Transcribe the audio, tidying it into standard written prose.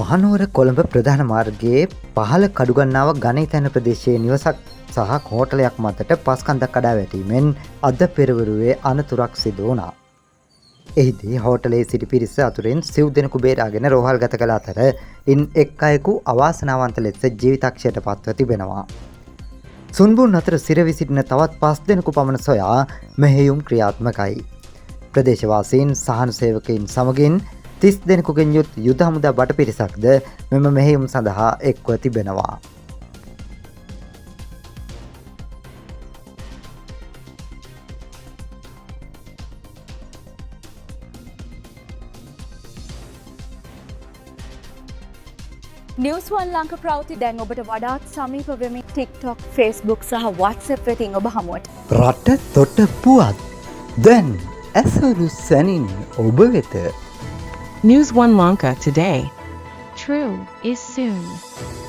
මහනුවර කොළඹ ප්‍රධාන මාර්ගයේ පහළ කඩුගන්නාව ගණිතන ප්‍රදේශයේ නිවසක් සහ හෝටලයක් මතට පස්කන්දක් කඩා වැටීමෙන් අද පෙරවරුවේ අනතුරක් සිදු වුණා. එහිදී හෝටලයේ සිටි පිරිස අතුරෙන් සිව් දෙනෙකු බේරාගෙන රෝහල් ගත කළ අතර ඉන් එක් අයෙකු අවාසනාවන්ත ලෙස ජීවිතක්ෂයට පත්ව තිබෙනවා. සුන්බුන් අතර සිරවි සිටින තවත් 5 දෙනෙකු පමණ සොයා මෙහෙයුම් ක්‍රියාත්මකයි. ප්‍රදේශවාසීන් සහන සේවකයින් සමගින් 30 දෙනෙකුගෙන් යුත් යුද හමුදා බට පිරිසක්ද මෙම මෙහෙයුම් සඳහා එක්ව තිබෙනවා. නිවුස් වන් ලංක ප්‍රවෘත්ති දැන් ඔබට වඩාත් සමීප වෙමින් TikTok, Facebook සහ WhatsApp වෙතින් ඔබ හමුවට. රට තොට පුවත් දැන් ඇසරු සැනින් ඔබ වෙත. News One Lanka today. True is soon.